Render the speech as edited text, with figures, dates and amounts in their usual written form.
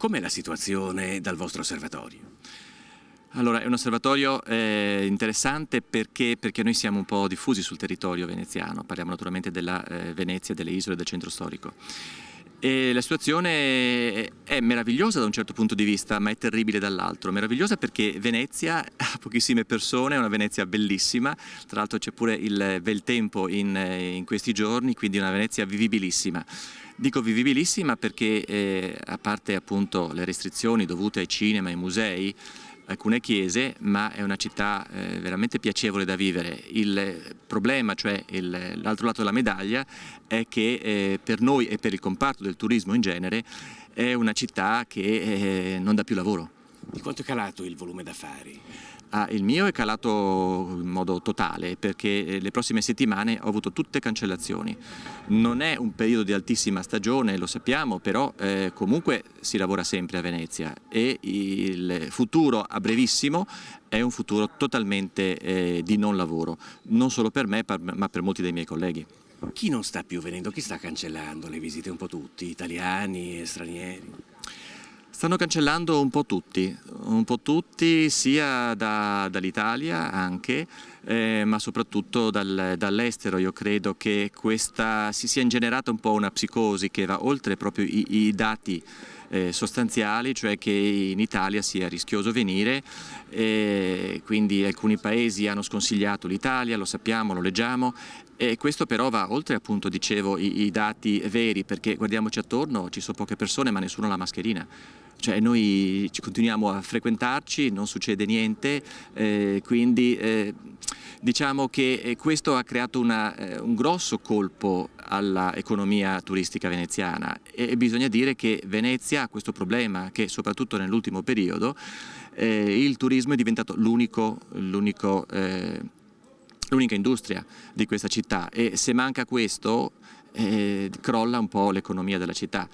Com'è la situazione dal vostro osservatorio? Allora, è un osservatorio interessante perché noi siamo un po' diffusi sul territorio veneziano, parliamo naturalmente della Venezia e delle isole del centro storico. E la situazione è meravigliosa da un certo punto di vista, ma è terribile dall'altro. Meravigliosa perché Venezia ha pochissime persone, è una Venezia bellissima, tra l'altro c'è pure il bel tempo in questi giorni, quindi una Venezia vivibilissima. Dico vivibilissima perché a parte appunto le restrizioni dovute ai cinema, ai musei, alcune chiese, ma è una città veramente piacevole da vivere. Il problema, cioè l'altro lato della medaglia, è che per noi e per il comparto del turismo in genere è una città che non dà più lavoro. Di quanto è calato il volume d'affari? Il mio è calato in modo totale perché le prossime settimane ho avuto tutte cancellazioni. Non è un periodo di altissima stagione, lo sappiamo, però comunque si lavora sempre a Venezia e il futuro a brevissimo è un futuro totalmente di non lavoro, non solo per me ma per molti dei miei colleghi. Chi non sta più venendo? Chi sta cancellando le visite? Un po' tutti, italiani e stranieri? Stanno cancellando un po' tutti sia dall'Italia anche, ma soprattutto dall'estero. Io credo che si sia ingenerata un po' una psicosi che va oltre proprio i dati sostanziali, cioè che in Italia sia rischioso venire, quindi alcuni paesi hanno sconsigliato l'Italia, lo sappiamo, lo leggiamo, e questo però va oltre appunto, dicevo, i dati veri, perché guardiamoci attorno, ci sono poche persone ma nessuno ha la mascherina. Cioè noi continuiamo a frequentarci, non succede niente, quindi diciamo che questo ha creato un grosso colpo all'economia turistica veneziana e bisogna dire che Venezia ha questo problema che soprattutto nell'ultimo periodo il turismo è diventato l'unica industria di questa città e se manca questo crolla un po' l'economia della città.